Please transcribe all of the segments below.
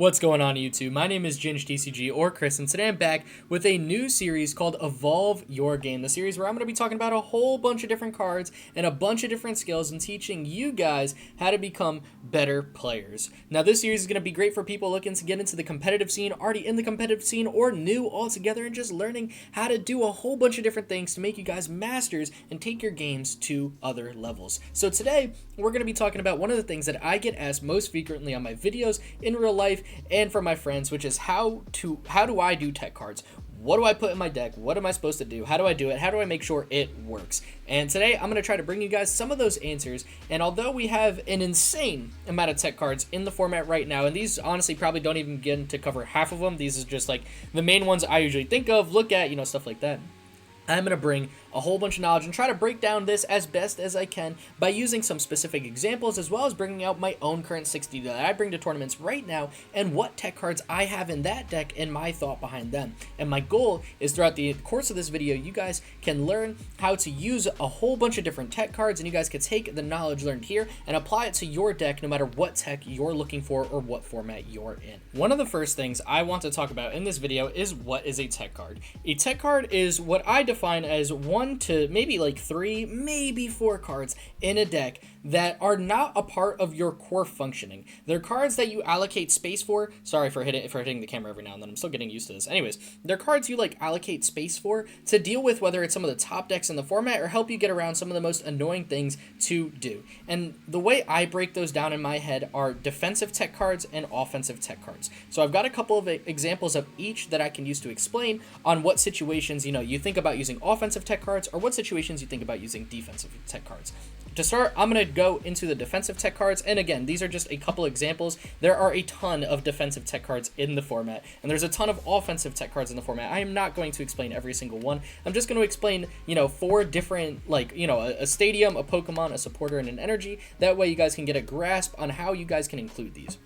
What's going on YouTube? My name is Ginge TCG or Chris, and today I'm back with a new series called Evolve Your Game, the series where I'm going to be talking about a whole bunch of different cards and a bunch of different skills and teaching you guys how to become better players. Now this series is going to be great for people looking to get into the competitive scene, already in the competitive scene, or new altogether, and just learning how to do a whole bunch of different things to make you guys masters and take your games to other levels. So today we're going to be talking about one of the things that I get asked most frequently on my videos in real life and from my friends, which is how do I do tech cards? What do I put in my deck? What am I supposed to do? How do I do it? How do I make sure it works? And today I'm going to try to bring you guys some of those answers. And although we have an insane amount of tech cards in the format right now, and these honestly probably don't even get to cover half of them. These are just like the main ones I usually think of, look at, stuff like that. I'm going to bring a whole bunch of knowledge and try to break down this as best as I can by using some specific examples, as well as bringing out my own current 60 that I bring to tournaments right now and what tech cards I have in that deck and my thought behind them. And my goal is throughout the course of this video, you guys can learn how to use a whole bunch of different tech cards, and you guys can take the knowledge learned here and apply it to your deck no matter what tech you're looking for or what format you're in. One of the first things I want to talk about in this video is what is a tech card. A tech card is what I define as 1 to maybe like 3, maybe 4 cards in a deck that are not a part of your core functioning. They're cards that you allocate space for. Sorry for hitting the camera every now and then. I'm still getting used to this. Anyways, they're cards you allocate space for to deal with whether it's some of the top decks in the format or help you get around some of the most annoying things to do. And the way I break those down in my head are defensive tech cards and offensive tech cards. So I've got a couple of examples of each that I can use to explain on what situations you think about using offensive tech cards or what situations you think about using defensive tech cards. To start, I'm going to go into the defensive tech cards, and again, these are just a couple examples. There are a ton of defensive tech cards in the format, and there's a ton of offensive tech cards in the format. I am not going to explain every single one. I'm just going to explain, 4 different, a stadium, a Pokemon, a supporter, and an energy. That way you guys can get a grasp on how you guys can include these.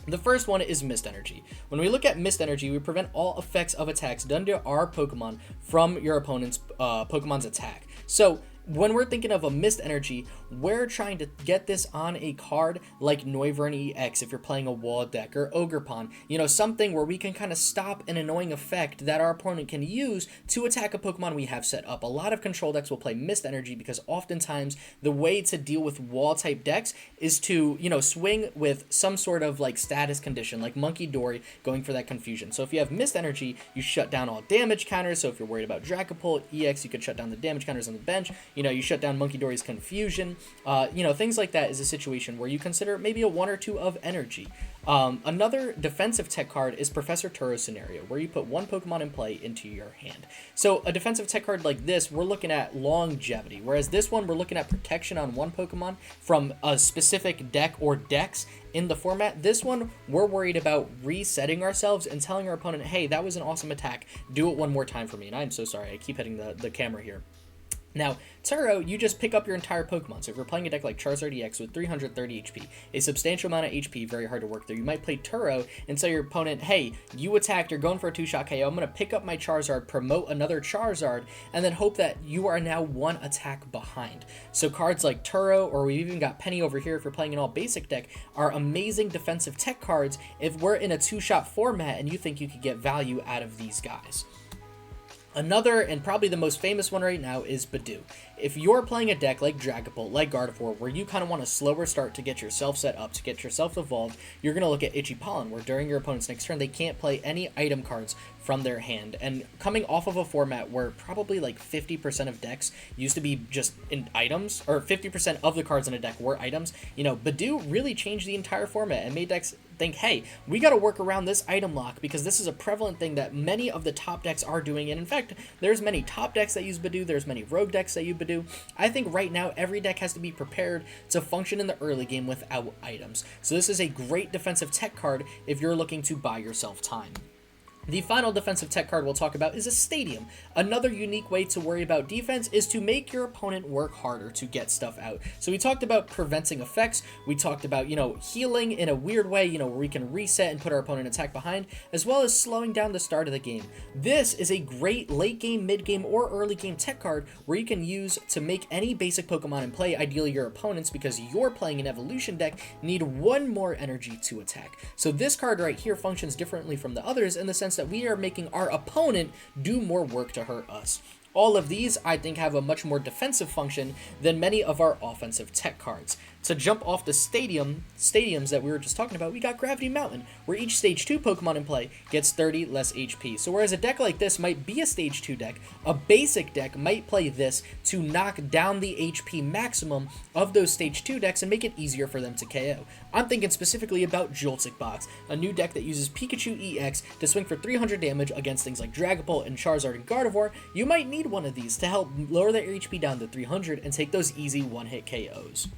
The first one is Mist Energy. When we look at Mist Energy, we prevent all effects of attacks done to our Pokemon from your opponent's Pokemon's attack. So when we're thinking of a Mist Energy, we're trying to get this on a card like Noivern EX if you're playing a wall deck, or Ogerpon, something where we can kind of stop an annoying effect that our opponent can use to attack a Pokemon we have set up. A lot of control decks will play Mist Energy because oftentimes the way to deal with wall type decks is to, swing with some sort of status condition, like Monkey Dory, going for that confusion. So if you have Mist Energy, you shut down all damage counters. So if you're worried about Dragapult EX, you could shut down the damage counters on the bench. You shut down Monkey Dory's confusion. Things like that is a situation where you consider maybe a 1 or 2 of energy. Another defensive tech card is Professor Turo's Scenario, where you put 1 Pokemon in play into your hand. So a defensive tech card like this, we're looking at longevity, whereas this one, we're looking at protection on 1 Pokemon from a specific deck or decks in the format. This one, we're worried about resetting ourselves and telling our opponent, hey, that was an awesome attack. Do it one more time for me. And I'm so sorry. I keep hitting the camera here. Now, Turo, you just pick up your entire Pokemon. So if you're playing a deck like Charizard EX with 330 HP, a substantial amount of HP, very hard to work through, you might play Turo and tell your opponent, hey, you attacked, you're going for a 2-shot KO, I'm going to pick up my Charizard, promote another Charizard, and then hope that you are now 1 attack behind. So cards like Turo, or we've even got Penny over here if you're playing an all-basic deck, are amazing defensive tech cards if we're in a 2-shot format and you think you could get value out of these guys. Another, and probably the most famous one right now, is Budew. If you're playing a deck like Dragapult, like Gardevoir, where you kind of want a slower start to get yourself set up, to get yourself evolved, you're going to look at Itchy Pollen, where during your opponent's next turn, they can't play any item cards from their hand. And coming off of a format where probably 50% of decks used to be just in items, or 50% of the cards in a deck were items, Budew really changed the entire format and made decks think, hey, we got to work around this item lock because this is a prevalent thing that many of the top decks are doing. And in fact, there's many top decks that use Budew, there's many rogue decks that use Budew. I think right now every deck has to be prepared to function in the early game without items. So this is a great defensive tech card if you're looking to buy yourself time. The final defensive tech card we'll talk about is a Stadium. Another unique way to worry about defense is to make your opponent work harder to get stuff out. So we talked about preventing effects, we talked about, healing in a weird way, where we can reset and put our opponent attack behind, as well as slowing down the start of the game. This is a great late game, mid game, or early game tech card where you can use to make any basic Pokemon in play, ideally your opponents, because you're playing an evolution deck, need one more energy to attack. So this card right here functions differently from the others in the sense that we are making our opponent do more work to hurt us. All of these, I think, have a much more defensive function than many of our offensive tech cards. To jump off the stadiums that we were just talking about, we got Gravity Mountain, where each Stage 2 Pokemon in play gets 30 less HP. So whereas a deck like this might be a Stage 2 deck, a basic deck might play this to knock down the HP maximum of those Stage 2 decks and make it easier for them to KO. I'm thinking specifically about Joltik Box, a new deck that uses Pikachu EX to swing for 300 damage against things like Dragapult and Charizard and Gardevoir. You might need one of these to help lower their HP down to 300 and take those easy one-hit KOs.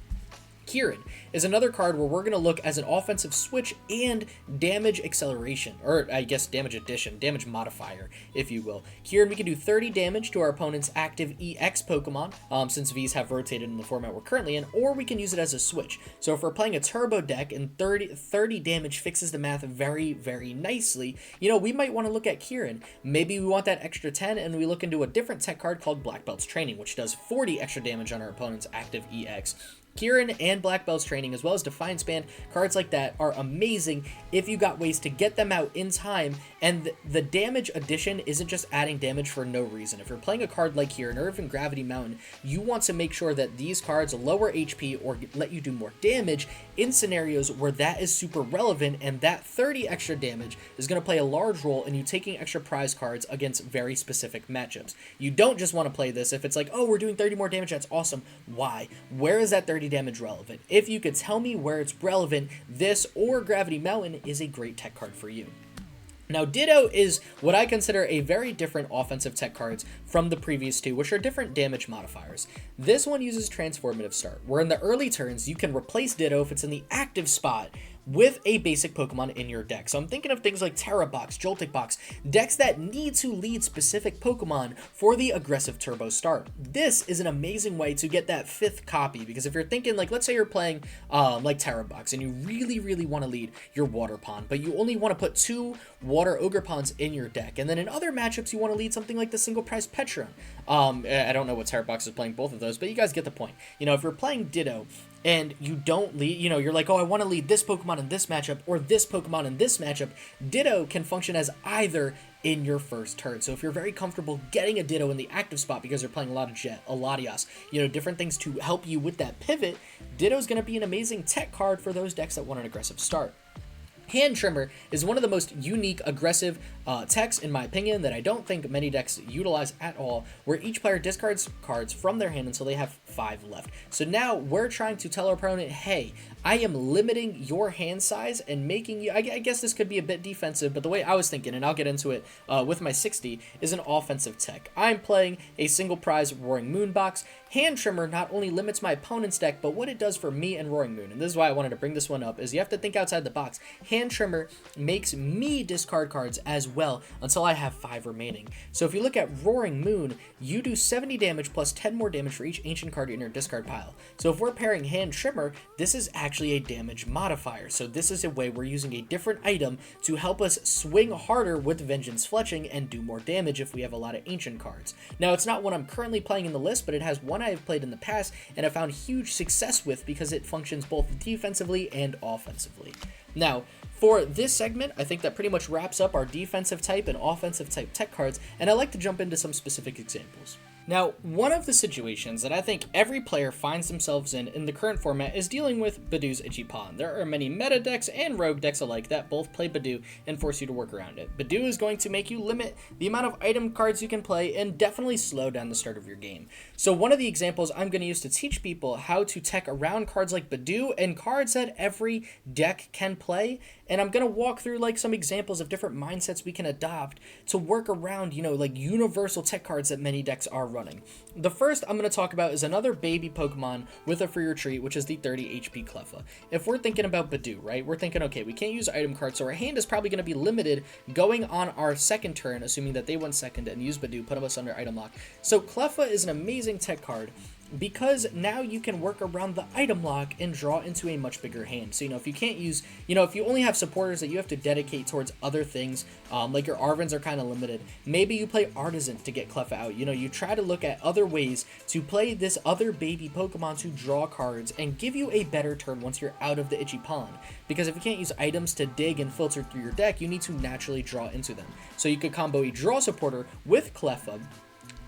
Kieran is another card where we're going to look as an offensive switch and damage acceleration, or I guess damage addition, damage modifier, if you will. Kieran, we can do 30 damage to our opponent's active EX Pokemon, since Vs have rotated in the format we're currently in, or we can use it as a switch. So if we're playing a turbo deck and 30 damage fixes the math very, very nicely, we might want to look at Kieran. Maybe we want that extra 10 and we look into a different tech card called Black Belt's Training, which does 40 extra damage on our opponent's active EX. Kieran and Black Belt's Training, as well as Defiance Band, cards like that are amazing if you got ways to get them out in time, and the damage addition isn't just adding damage for no reason. If you're playing a card like Kieran or even Gravity Mountain, you want to make sure that these cards lower HP or let you do more damage in scenarios where that is super relevant, and that 30 extra damage is going to play a large role in you taking extra prize cards against very specific matchups. You don't just want to play this if it's like, oh, we're doing 30 more damage, that's awesome. Why? Where is that 30 damage relevant? If you could tell me where it's relevant, this or Gravity Mountain is a great tech card for you. Now, Ditto is what I consider a very different offensive tech cards from the previous two, which are different damage modifiers. This one uses Transformative Start, where in the early turns, you can replace Ditto if it's in the active spot with a basic Pokemon in your deck. So I'm thinking of things like Terra Box, Joltik Box, decks that need to lead specific Pokemon for the aggressive turbo start. This is an amazing way to get that 5th copy, because if you're thinking, like, let's say you're playing like Terra Box and you really, really want to lead your Water Pond, but you only want to put 2 Water Ogre Ponds in your deck, and then in other matchups you want to lead something like the Single Prize Petron. I don't know what Terra Box is playing both of those, but you guys get the point. If you're playing Ditto, and you don't lead, you're like, oh, I want to lead this Pokemon in this matchup or this Pokemon in this matchup, Ditto can function as either in your first turn. So if you're very comfortable getting a Ditto in the active spot because you're playing a lot of Jet, a Latias, different things to help you with that pivot, Ditto's going to be an amazing tech card for those decks that want an aggressive start. Hand Trimmer is one of the most unique aggressive techs, in my opinion, that I don't think many decks utilize at all, where each player discards cards from their hand until they have 5 left. So now we're trying to tell our opponent, hey, I am limiting your hand size and making you, I guess this could be a bit defensive, but the way I was thinking, and I'll get into it with my 60, is an offensive tech. I'm playing a single prize Roaring Moon box. Hand Trimmer not only limits my opponent's deck, but what it does for me and Roaring Moon, and this is why I wanted to bring this one up, is you have to think outside the box. Hand Trimmer makes me discard cards as well until I have 5 remaining. So if you look at Roaring Moon, you do 70 damage plus 10 more damage for each ancient card in your discard pile. So if we're pairing Hand Trimmer, this is actually a damage modifier. So this is a way we're using a different item to help us swing harder with Vengeance Fletching and do more damage if we have a lot of ancient cards. Now, it's not one I'm currently playing in the list, but it has one I have played in the past and have found huge success with because it functions both defensively and offensively. Now, for this segment, I think that pretty much wraps up our defensive type and offensive type tech cards, and I'd like to jump into some specific examples. Now, one of the situations that I think every player finds themselves in the current format is dealing with Badoo's Itchy Pond. There are many meta decks and rogue decks alike that both play Badoo and force you to work around it. Badoo is going to make you limit the amount of item cards you can play and definitely slow down the start of your game. So one of the examples I'm going to use to teach people how to tech around cards like Badoo and cards that every deck can play, and I'm going to walk through like some examples of different mindsets we can adopt to work around, like universal tech cards that many decks are running. The first I'm going to talk about is another baby Pokemon with a for your treat, which is the 30 HP Cleffa. If we're thinking about Badoo, right, we're thinking, okay, we can't use item cards, so our hand is probably going to be limited going on our second turn, assuming that they went second and use Badoo, put us under item lock. So Cleffa is an amazing tech card, because now you can work around the item lock and draw into a much bigger hand. So, if you can't use, if you only have supporters that you have to dedicate towards other things, like your Arvens are kind of limited, maybe you play Artisan to get Cleffa out. You try to look at other ways to play this other baby Pokemon to draw cards and give you a better turn once you're out of the itchy pond. Because if you can't use items to dig and filter through your deck, you need to naturally draw into them. So you could combo a draw supporter with Cleffa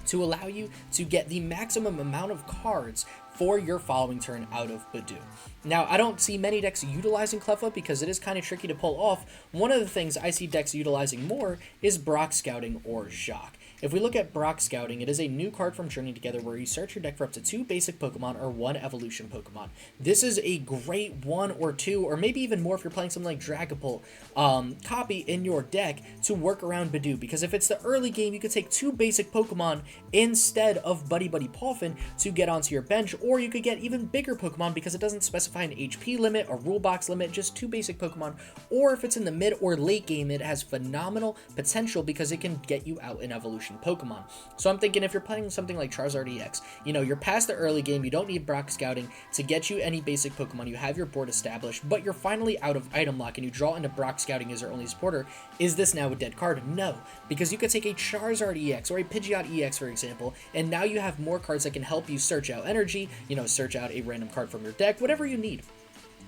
to allow you to get the maximum amount of cards for your following turn out of Badoo. Now, I don't see many decks utilizing Cleffa because it is kind of tricky to pull off. One of the things I see decks utilizing more is Brock Scouting or Jacques. If we look at Brock Scouting, it is a new card from Journey Together where you search your deck for up to 2 basic Pokemon or 1 evolution Pokemon. This is a great 1 or 2, or maybe even more if you're playing something like Dragapult, copy in your deck to work around Badoo, because if it's the early game, you could take 2 basic Pokemon instead of Buddy Buddy Poffin to get onto your bench, or you could get even bigger Pokemon because it doesn't specify an HP limit, a rule box limit, just 2 basic Pokemon, or if it's in the mid or late game, it has phenomenal potential because it can get you out in evolution Pokemon. So I'm thinking if you're playing something like Charizard EX, you're past the early game, you don't need Brock Scouting to get you any basic Pokemon, you have your board established, but you're finally out of item lock and you draw into Brock Scouting as your only supporter. Is this now a dead card? No, because you could take a Charizard EX or a Pidgeot EX, for example, and now you have more cards that can help you search out energy, search out a random card from your deck, whatever you need.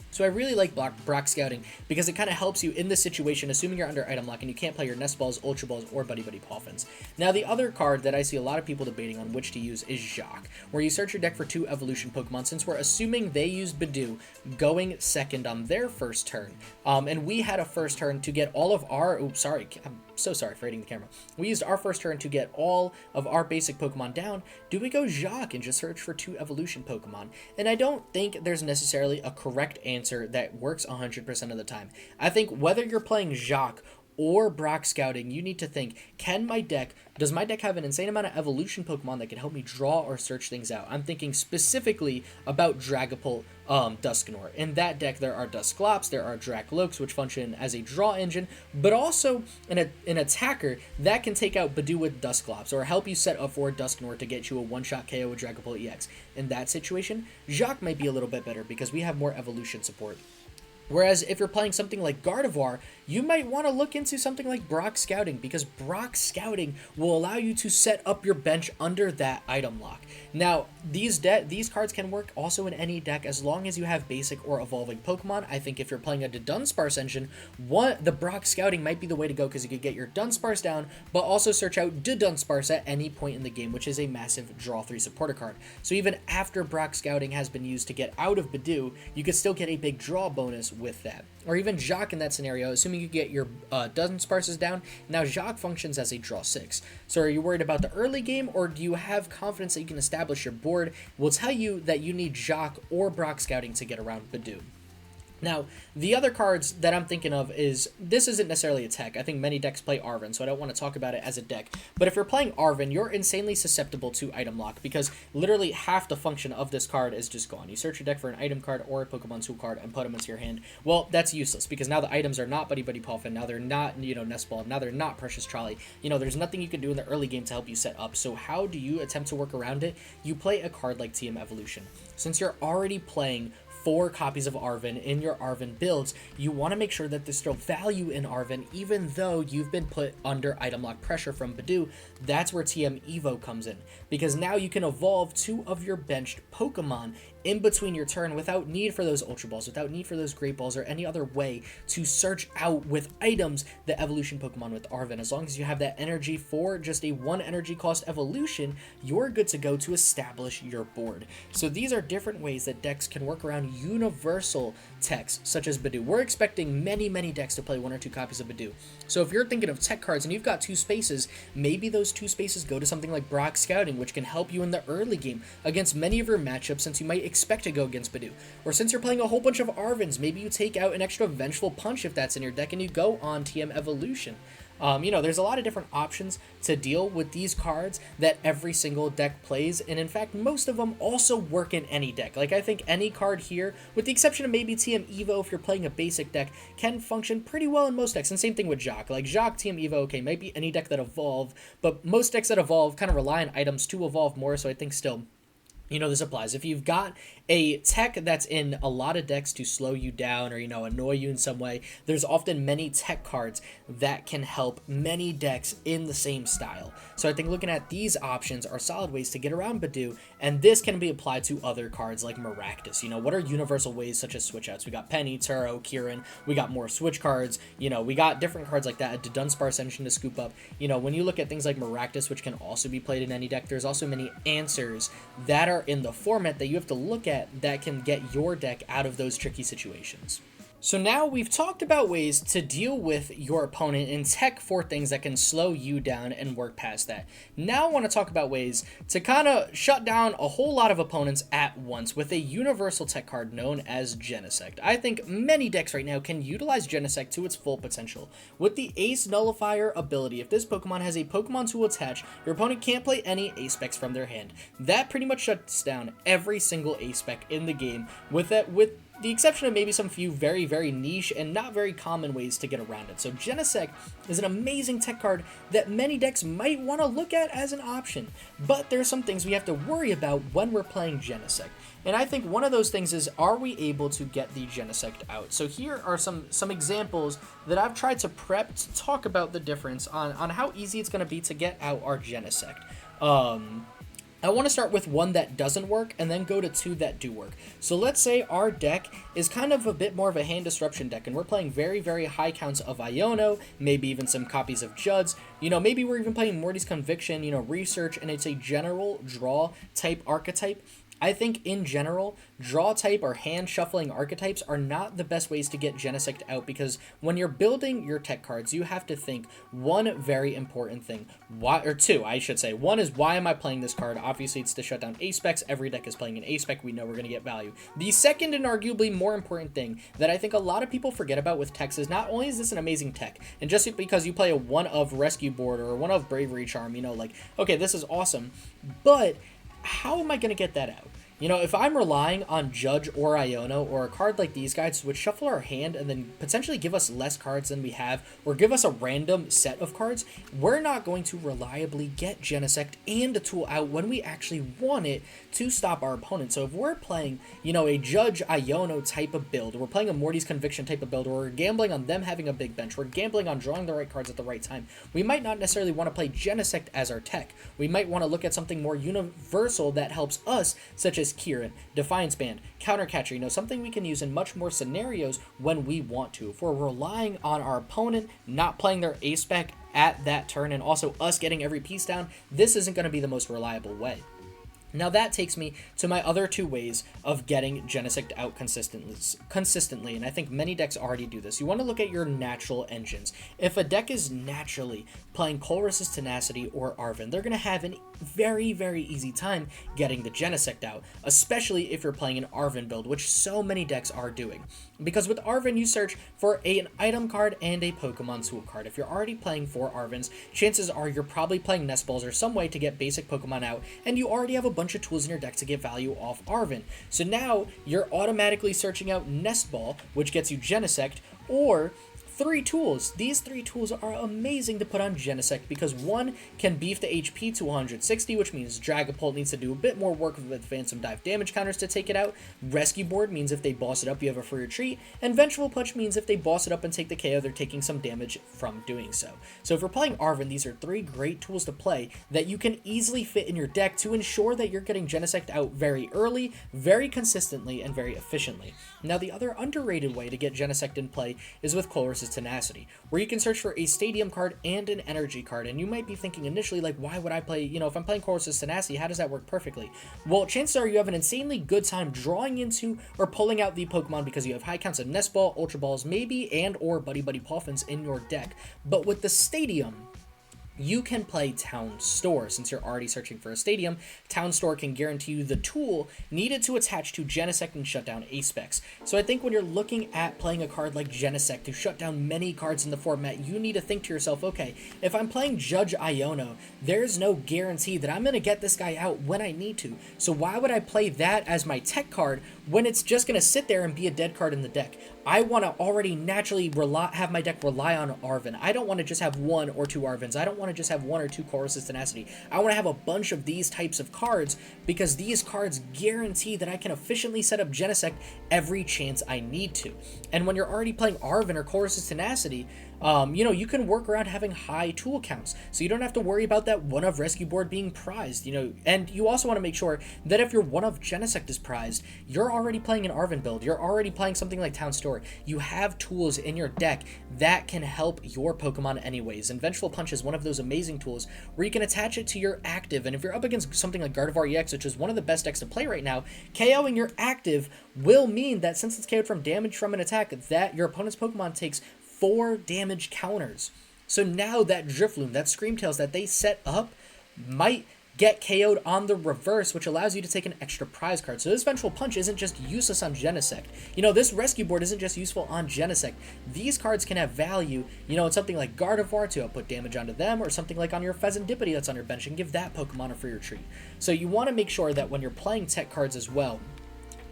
So I really like Brock Scouting because it kind of helps you in this situation, assuming you're under item lock and you can't play your Nest Balls, Ultra Balls, or Buddy Buddy Poffins. Now, the other card that I see a lot of people debating on which to use is Jacques, where you search your deck for 2 evolution Pokemon, since we're assuming they used Badoo going second on their first turn. And we had a first turn to get all of our... Oops, sorry. I'm so sorry for hitting the camera. We used our first turn to get all of our basic Pokemon down. Do we go Jacques and just search for 2 evolution Pokemon? And I don't think there's necessarily a correct answer that works 100% of the time. I think whether you're playing Jacques or Brock Scouting, you need to think, does my deck have an insane amount of evolution Pokemon that can help me draw or search things out? I'm thinking specifically about Dragapult, Dusknoir. In that deck, there are Dusclops, there are Dracloaks, which function as a draw engine, but also an attacker that can take out Badoo with Dusclops, or help you set up for Dusknoir to get you a one-shot KO with Dragapult EX. In that situation, Jacques might be a little bit better because we have more evolution support. Whereas if you're playing something like Gardevoir, you might want to look into something like Brock Scouting, because Brock Scouting will allow you to set up your bench under that item lock. Now, these cards can work also in any deck as long as you have basic or evolving Pokemon. I think if you're playing a Dunsparce engine, the Brock Scouting might be the way to go, because you could get your Dunsparce down, but also search out Dunsparce at any point in the game, which is a massive draw 3 supporter card. So even after Brock Scouting has been used to get out of Badoo, you could still get a big draw bonus with that. Or even Jacques in that scenario, assuming you get your Dunsparces down, now Jacques functions as a draw 6. So are you worried about the early game, or do you have confidence that you can establish your board? We'll tell you that you need Jacques or Brock Scouting to get around Badoo. Now, the other cards that I'm thinking of is, this isn't necessarily a tech. I think many decks play Arven, so I don't want to talk about it as a deck. But if you're playing Arven, you're insanely susceptible to item lock, because literally half the function of this card is just gone. You search your deck for an item card or a Pokemon tool card and put them into your hand. Well, that's useless, because now the items are not Buddy Buddy Poffin, now they're not, Nest Ball, now they're not Precious Trolley. There's nothing you can do in the early game to help you set up. So how do you attempt to work around it? You play a card like TM Evolution. Since you're already playing 4 copies of Arven in your Arven builds, you want to make sure that there's still value in Arven, even though you've been put under item lock pressure from Badoo. That's where TM Evo comes in, because now you can evolve 2 of your benched Pokemon in between your turn without need for those Ultra Balls, without need for those Great Balls, or any other way to search out with items the evolution Pokemon with Arven. As long as you have that energy for just a 1 energy cost evolution, you're good to go to establish your board. So these are different ways that decks can work around universal techs such as Badoo. We're expecting many decks to play 1 or 2 copies of Badoo. So if you're thinking of tech cards and you've got 2 spaces, maybe those 2 spaces go to something like Brock Scouting, which can help you in the early game against many of your matchups, since you might expect to go against Badoo. Or since you're playing a whole bunch of Arvens, maybe you take out an extra Vengeful Punch if that's in your deck and you go on TM Evolution. There's a lot of different options to deal with these cards that every single deck plays, and in fact, most of them also work in any deck. Like, I think any card here, with the exception of maybe TM Evo, if you're playing a basic deck, can function pretty well in most decks, and same thing with Jacques. Like, Jacques, TM Evo, okay, might be any deck that evolve, but most decks that evolve kind of rely on items to evolve more, so I think still, this applies. If you've got a tech that's in a lot of decks to slow you down or, annoy you in some way, there's often many tech cards that can help many decks in the same style. So I think looking at these options are solid ways to get around Badu, and this can be applied to other cards like Maractus. What are universal ways such as switch outs? We got Penny, Turo, Kieran, we got more switch cards, we got different cards like that, a Dunsparce engine to scoop up. When you look at things like Maractus, which can also be played in any deck, there's also many answers that are in the format that you have to look at that can get your deck out of those tricky situations. So now we've talked about ways to deal with your opponent in tech for things that can slow you down and work past that. Now I want to talk about ways to kind of shut down a whole lot of opponents at once with a universal tech card known as Genesect. I think many decks right now can utilize Genesect to its full potential. With the Ace Nullifier ability, if this Pokemon has a Pokemon tool attached, your opponent can't play any Ace specs from their hand. That pretty much shuts down every single Ace spec in the game, with the exception of maybe some few very, very niche and not very common ways to get around it. So Genesect is an amazing tech card that many decks might want to look at as an option, but there's some things we have to worry about when we're playing Genesect. And I think one of those things is, are we able to get the Genesect out? So here are some examples that I've tried to prep to talk about the difference on how easy it's going to be to get out our Genesect. I want to start with one that doesn't work and then go to two that do work. So let's say our deck is kind of a bit more of a hand disruption deck and we're playing very, very high counts of Iono, maybe even some copies of Juds. Maybe we're even playing Morty's Conviction, Research, and it's a general draw type archetype. I think in general, draw type or hand shuffling archetypes are not the best ways to get Genesect out, because when you're building your tech cards, you have to think one very important thing. Two, I should say. One is, why am I playing this card? Obviously, it's to shut down Ace specs. Every deck is playing an Ace spec. We know we're going to get value. The second and arguably more important thing that I think a lot of people forget about with techs is, not only is this an amazing tech, and just because you play a one of Rescue Board or one of Bravery Charm, okay, this is awesome, but how am I going to get that out? If I'm relying on Judge or Iono or a card like these guys, which shuffle our hand and then potentially give us less cards than we have, or give us a random set of cards, we're not going to reliably get Genesect and a tool out when we actually want it to stop our opponent. So if we're playing, a Judge Iono type of build, or we're playing a Morty's Conviction type of build, or we're gambling on them having a big bench, we're gambling on drawing the right cards at the right time, we might not necessarily want to play Genesect as our tech. We might want to look at something more universal that helps us, such as Kieran, Defiance Band, Countercatcher, something we can use in much more scenarios when we want to. If we're relying on our opponent not playing their Ace spec at that turn and also us getting every piece down, this isn't going to be the most reliable way. Now that takes me to my other two ways of getting Genesect out consistently, and I think many decks already do this. You want to look at your natural engines. If a deck is naturally playing Colress's Tenacity or Arven, they're going to have a very, very easy time getting the Genesect out, especially if you're playing an Arven build, which so many decks are doing. Because with Arven, you search for an item card and a Pokemon tool card. If you're already playing 4 Arvens, chances are you're probably playing Nest Balls or some way to get basic Pokemon out, and you already have a bunch of tools in your deck to get value off Arven. So now you're automatically searching out Nest Ball, which gets you Genesect, or 3 tools. These 3 tools are amazing to put on Genesect because one can beef the HP to 160, which means Dragapult needs to do a bit more work with Phantom Dive damage counters to take it out. Rescue Board means if they boss it up, you have a free retreat. And Vengeful Punch means if they boss it up and take the KO, they're taking some damage from doing so. So if we're playing Arven, these are 3 great tools to play that you can easily fit in your deck to ensure that you're getting Genesect out very early, very consistently, and very efficiently. Now, the other underrated way to get Genesect in play is with Colress's Tenacity, where you can search for a Stadium card and an Energy card. And you might be thinking initially, like, why would I play, if I'm playing Colress's Tenacity, how does that work perfectly? Well, chances are you have an insanely good time drawing into or pulling out the Pokemon because you have high counts of Nest Ball, Ultra Balls, maybe, and or Buddy Puffins in your deck. But with the Stadium, you can play Town Store. Since you're already searching for a stadium, Town Store can guarantee you the tool needed to attach to Genesect and shut down Apex. So I think when you're looking at playing a card like Genesect to shut down many cards in the format, you need to think to yourself, okay, if I'm playing Judge Iono, there's no guarantee that I'm going to get this guy out when I need to. So why would I play that as my tech card when it's just going to sit there and be a dead card in the deck? I want to already naturally have my deck rely on Arven. I don't want to just have one or two Arvens. I don't want to just have one or two Chorus's Tenacity. I want to have a bunch of these types of cards because these cards guarantee that I can efficiently set up Genesect every chance I need to. And when you're already playing Arven or Chorus's Tenacity, you can work around having high tool counts, so you don't have to worry about that one of rescue board being prized, and you also want to make sure that if your one of Genesect is prized, you're already playing an Arven build, you're already playing something like Town Store, you have tools in your deck that can help your Pokemon anyways, and Vengeful Punch is one of those amazing tools where you can attach it to your active, and if you're up against something like Gardevoir EX, which is one of the best decks to play right now, KOing your active will mean that since it's KO'd from damage from an attack, that your opponent's Pokemon takes 4 damage counters. So now that Drifloon, that Screamtails that they set up might get KO'd on the reverse, which allows you to take an extra prize card. So this Vengeful Punch isn't just useless on Genesect. This rescue board isn't just useful on Genesect. These cards can have value, in something like Gardevoir to output damage onto them, or something like on your Pheasantipity that's on your bench and give that Pokemon a free retreat. So you want to make sure that when you're playing tech cards as well,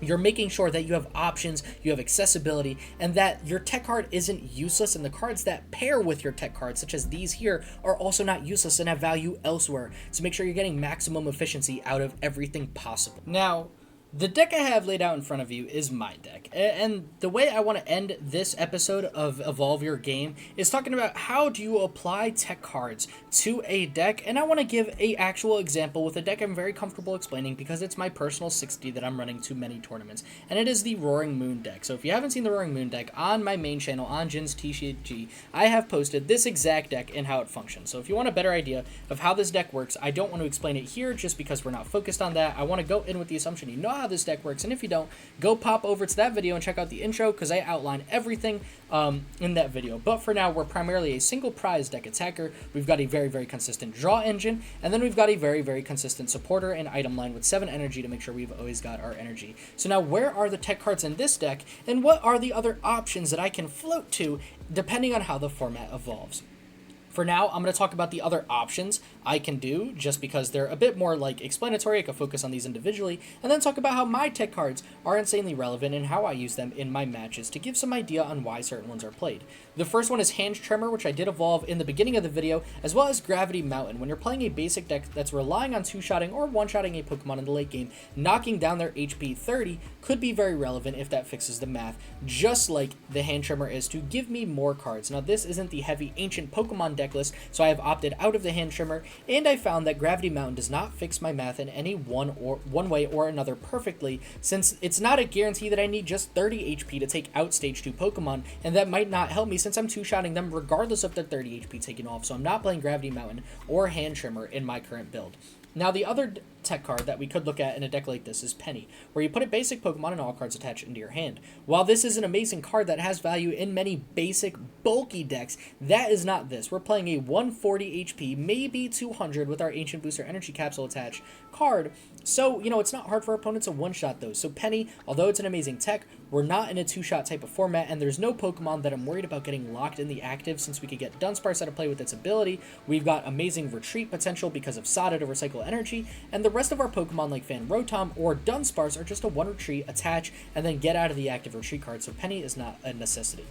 you're making sure that you have options, you have accessibility, and that your tech card isn't useless, and the cards that pair with your tech card, such as these here, are also not useless and have value elsewhere. So make sure you're getting maximum efficiency out of everything possible. Now, the deck I have laid out in front of you is my deck, and the way I want to end this episode of Evolve Your Game is talking about how do you apply tech cards to a deck, and I want to give a actual example with a deck I'm very comfortable explaining because it's my personal 60 that I'm running to many tournaments, and it is the Roaring Moon deck. So if you haven't seen the Roaring Moon deck, on my main channel, on Jin's TCG, I have posted this exact deck and how it functions. So if you want a better idea of how this deck works, I don't want to explain it here just because we're not focused on that. I want to go in with the assumption you know how this deck works, and if you don't, go pop over to that video and check out the intro because I outline everything in that video. But for now, we're primarily a single prize deck attacker. We've got a very, very consistent draw engine, and then we've got a very, very consistent supporter and item line with 7 energy to make sure we've always got our energy. So now, where are the tech cards in this deck, and what are the other options that I can float to depending on how the format evolves? For now, I'm going to talk about the other options I can do just because they're a bit more explanatory. I can focus on these individually and then talk about how my tech cards are insanely relevant and how I use them in my matches to give some idea on why certain ones are played. The first one is Hand Tremor, which I did evolve in the beginning of the video, as well as Gravity Mountain. When you're playing a basic deck that's relying on two-shotting or one-shotting a Pokemon in the late game, knocking down their HP 30 could be very relevant if that fixes the math, just like the Hand Tremor is to give me more cards. Now, this isn't the heavy ancient Pokemon deck list, so I have opted out of the Hand Trimmer, and I found that Gravity Mountain does not fix my math in any one way or another perfectly, since it's not a guarantee that I need just 30 HP to take out Stage 2 Pokemon, and that might not help me since I'm two-shotting them regardless of their 30 HP taken off, so I'm not playing Gravity Mountain or Hand Trimmer in my current build. Now, the other tech card that we could look at in a deck like this is Penny, where you put a basic Pokemon and all cards attached into your hand. While this is an amazing card that has value in many basic, bulky decks, that is not this. We're playing a 140 HP, maybe 200 with our Ancient Booster Energy Capsule attached card, so, it's not hard for opponents to one-shot those. So Penny, although it's an amazing tech, we're not in a two-shot type of format, and there's no Pokemon that I'm worried about getting locked in the active since we could get Dunsparce out of play with its ability. We've got amazing retreat potential because of Sada to recycle energy, and the rest of our Pokemon like Fan Rotom or Dunsparce are just a one retreat, attach, and then get out of the active retreat card, so Penny is not a necessity.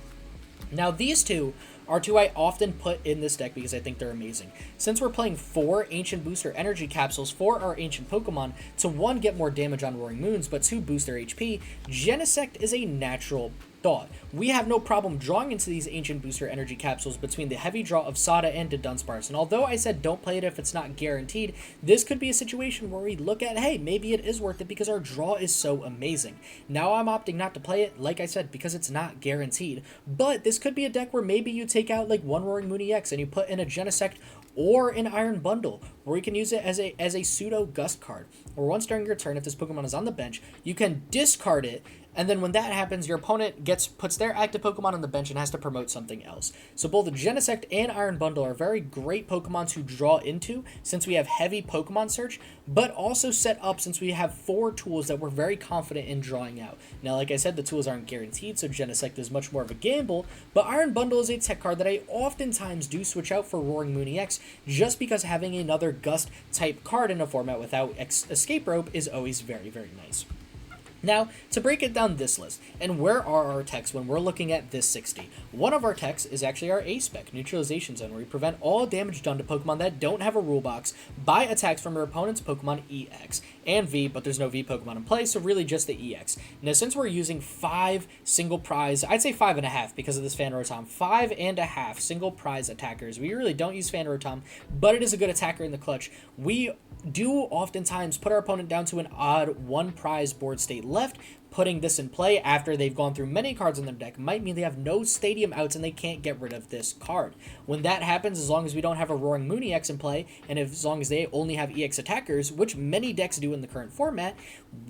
Now, these two are two I often put in this deck because I think they're amazing. Since we're playing 4 Ancient Booster Energy Capsules for our Ancient Pokemon to 1, get more damage on Roaring Moons, but 2, boost their HP, Genesect is a natural thought. We have no problem drawing into these Ancient Booster Energy Capsules between the heavy draw of Sada and to Dunsparce, and although I said don't play it if it's not guaranteed, this could be a situation where we look at, hey, maybe it is worth it because our draw is so amazing. Now I'm opting not to play it, like I said, because it's not guaranteed, but this could be a deck where maybe you take out like one Roaring Moon EX and you put in a Genesect or an Iron Bundle, where you can use it as a pseudo Gust card, or once during your turn, if this Pokemon is on the bench, you can discard it and then when that happens, your opponent puts their active Pokemon on the bench and has to promote something else. So both Genesect and Iron Bundle are very great Pokemon to draw into since we have heavy Pokemon search, but also set up since we have 4 tools that we're very confident in drawing out. Now, like I said, the tools aren't guaranteed, so Genesect is much more of a gamble, but Iron Bundle is a tech card that I oftentimes do switch out for Roaring Moon EX just because having another Gust type card in a format without Escape Rope is always very, very nice. Now, to break it down this list, and where are our techs when we're looking at this 60? One of our techs is actually our A-Spec, Neutralization Zone, where we prevent all damage done to Pokemon that don't have a rule box by attacks from your opponent's Pokemon EX and V, but there's no V Pokemon in play, so really just the EX. Now, since we're using 5 single prize, I'd say 5.5 because of this Fan Rotom, 5.5 single prize attackers. We really don't use Fan Rotom, but it is a good attacker in the clutch. We do oftentimes put our opponent down to an odd 1 prize board state left. Putting this in play after they've gone through many cards in their deck might mean they have no stadium outs and they can't get rid of this card. When that happens, as long as we don't have a Roaring Moon EX in play, and as long as they only have EX attackers, which many decks do in the current format,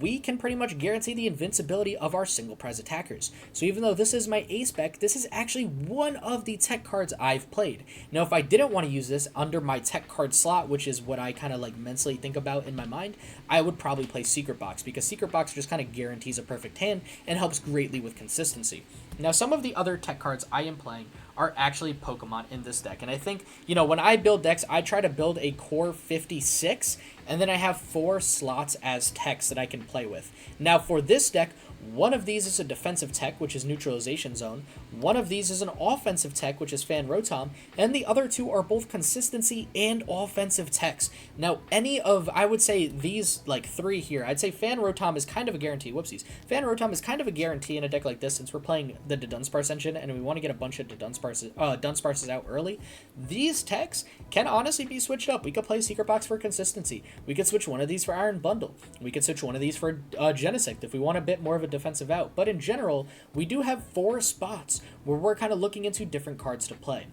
we can pretty much guarantee the invincibility of our single prize attackers. So even though this is my A-Spec, this is actually one of the tech cards I've played. Now, if I didn't want to use this under my tech card slot, which is what I kind of like mentally think about in my mind, I would probably play Secret Box, because Secret Box just kind of guarantees a perfect hand and helps greatly with consistency. Now, some of the other tech cards I am playing are actually Pokemon in this deck, and I think, you know, when I build decks, I try to build a core 56, and then I have 4 slots as techs that I can play with. Now, for this deck, one of these is a defensive tech, which is Neutralization Zone. One of these is an offensive tech, which is Fan Rotom. And the other 2 are both consistency and offensive techs. Now, any of, I would say these, like 3 here, I'd say Fan Rotom is kind of a guarantee. Whoopsies. Fan Rotom is kind of a guarantee in a deck like this, since we're playing the Dunsparce engine and we want to get a bunch of Dunsparces out early. These techs can honestly be switched up. We could play Secret Box for consistency. We could switch one of these for Iron Bundle. We could switch one of these for Genesect if we want a bit more of a defensive out. But in general, we do have 4 spots where we're kind of looking into different cards to play.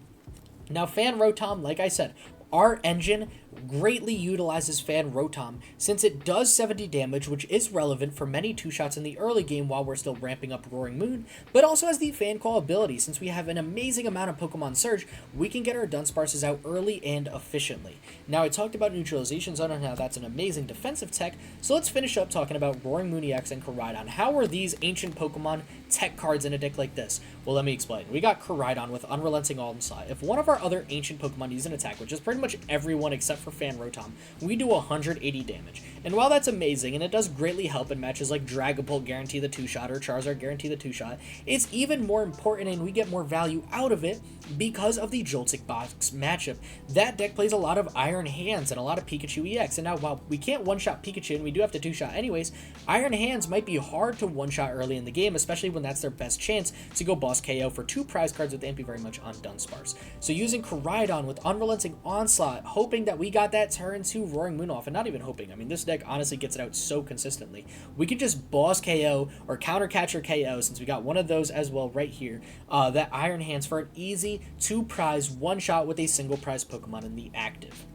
Now, Fan Rotom, like I said, our engine greatly utilizes Fan Rotom since it does 70 damage, which is relevant for many 2-shots in the early game while we're still ramping up Roaring Moon, but also has the Fan Call ability. Since we have an amazing amount of Pokemon Surge, we can get our Dunsparces out early and efficiently. Now, I talked about Neutralization Zone and how that's an amazing defensive tech, so let's finish up talking about Roaring Moon EX and Koraidon. How are these ancient Pokemon tech cards in a deck like this? Well, let me explain. We got Koraidon with Unrelenting Onslaught. If one of our other ancient Pokemon uses an attack, which is pretty much everyone except for Fan Rotom, we do 180 damage. And while that's amazing, and it does greatly help in matches like Dragapult guarantee the 2-shot or Charizard guarantee the 2-shot, it's even more important and we get more value out of it because of the Joltik Box matchup. That deck plays a lot of Iron Hands and a lot of Pikachu EX, and now while we can't one-shot Pikachu and we do have to 2-shot anyways, Iron Hands might be hard to one-shot early in the game, especially when that's their best chance to go boss KO for 2 prize cards with Thank You Very Much on Dunsparce. So using Koraidon with Unrelenting Onslaught, hoping that we got that turn 2 Roaring Moon off, and not even hoping, I mean, this deck honestly gets it out so consistently. We could just boss KO or counter catcher KO, since we got one of those as well right here, that Iron Hands for an easy 2 prize 1-shot with a single prize Pokemon in the active.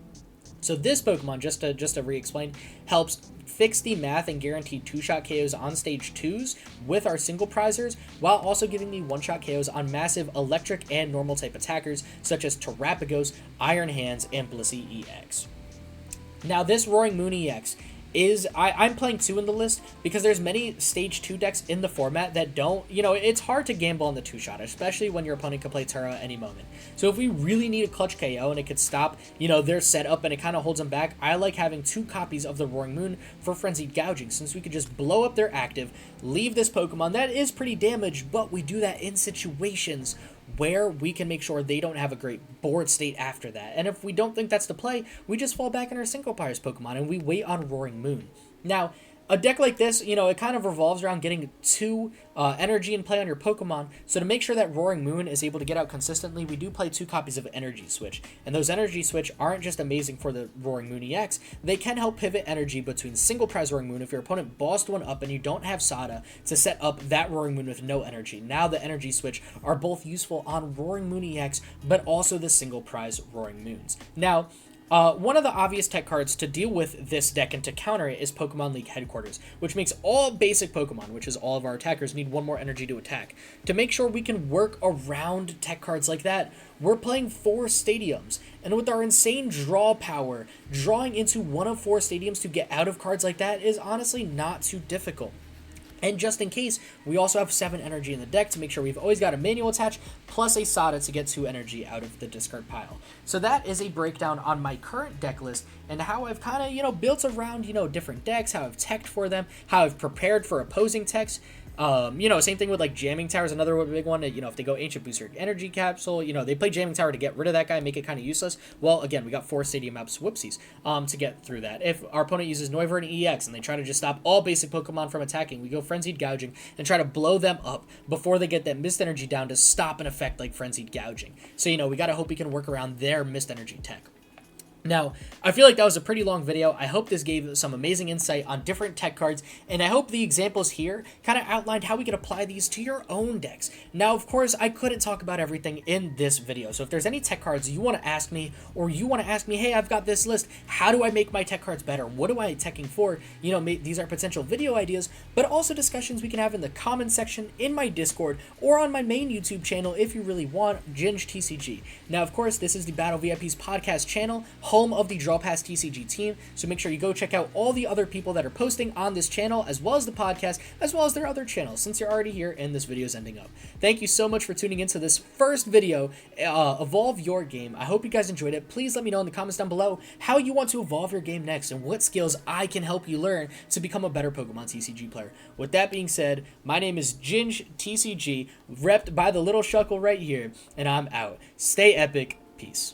So this Pokemon, just to re-explain, helps fix the math and guarantee 2-shot KOs on stage 2s with our single prizers, while also giving me 1-shot KOs on massive electric and normal type attackers such as Terrapagos, Iron Hands, and Blissey EX. Now, this Roaring Moon EX is, I'm playing 2 in the list because there's many stage 2 decks in the format that don't, you know, it's hard to gamble on the 2-shot, especially when your opponent can play Terra at any moment. So if we really need a clutch KO and it could stop, you know, their setup and it kind of holds them back, I like having 2 copies of the Roaring Moon for Frenzied Gouging, since we could just blow up their active, leave this Pokemon that is pretty damaged, but we do that in situations where we can make sure they don't have a great board state after that. And if we don't think that's the play, we just fall back in our single prize Pokemon and we wait on Roaring Moon. Now, a deck like this, you know, it kind of revolves around getting 2 energy in play on your Pokemon. So to make sure that Roaring Moon is able to get out consistently, we do play 2 copies of Energy Switch. And those Energy Switch aren't just amazing for the Roaring Moon EX, they can help pivot energy between single prize Roaring Moon if your opponent bossed one up and you don't have Sada to set up that Roaring Moon with no energy. Now the Energy Switch are both useful on Roaring Moon EX, but also the single prize Roaring Moons. Now, One of the obvious tech cards to deal with this deck and to counter it is Pokemon League Headquarters, which makes all basic Pokemon, which is all of our attackers, need 1 more energy to attack. To make sure we can work around tech cards like that, we're playing 4 stadiums, and with our insane draw power, drawing into 1 of 4 stadiums to get out of cards like that is honestly not too difficult. And just in case, we also have 7 energy in the deck to make sure we've always got a manual attached, plus a Sada to get 2 energy out of the discard pile. So that is a breakdown on my current deck list and how I've kind of, built around, different decks, how I've teched for them, how I've prepared for opposing techs. Same thing with like Jamming Tower is another big one. If they go Ancient Booster Energy Capsule, they play Jamming Tower to get rid of that guy, make it kind of useless. Well, again, we got 4 Stadium Maps, whoopsies, to get through that. If our opponent uses Noivern and EX and they try to just stop all basic Pokemon from attacking, we go Frenzied Gouging and try to blow them up before they get that Mist Energy down to stop an effect like Frenzied Gouging. So, we gotta hope we can work around their Mist Energy tech. Now, I feel like that was a pretty long video. I hope this gave some amazing insight on different tech cards, and I hope the examples here kind of outlined how we can apply these to your own decks. Now, of course, I couldn't talk about everything in this video, so if there's any tech cards you want to ask me, or you want to ask me, hey, I've got this list, how do I make my tech cards better? What am I teching for? These are potential video ideas, but also discussions we can have in the comment section, in my Discord, or on my main YouTube channel if you really want, Ginge TCG. Now, of course, this is the Battle VIP's podcast channel, home of the Draw Pass TCG team, so make sure you go check out all the other people that are posting on this channel, as well as the podcast, as well as their other channels, since you're already here and this video is ending up. Thank you so much for tuning into this first video, Evolve Your Game. I hope you guys enjoyed it. Please let me know in the comments down below how you want to evolve your game next and what skills I can help you learn to become a better Pokemon TCG player. With that being said, my name is Ginge TCG, repped by the little shuckle right here, and I'm out. Stay epic. Peace.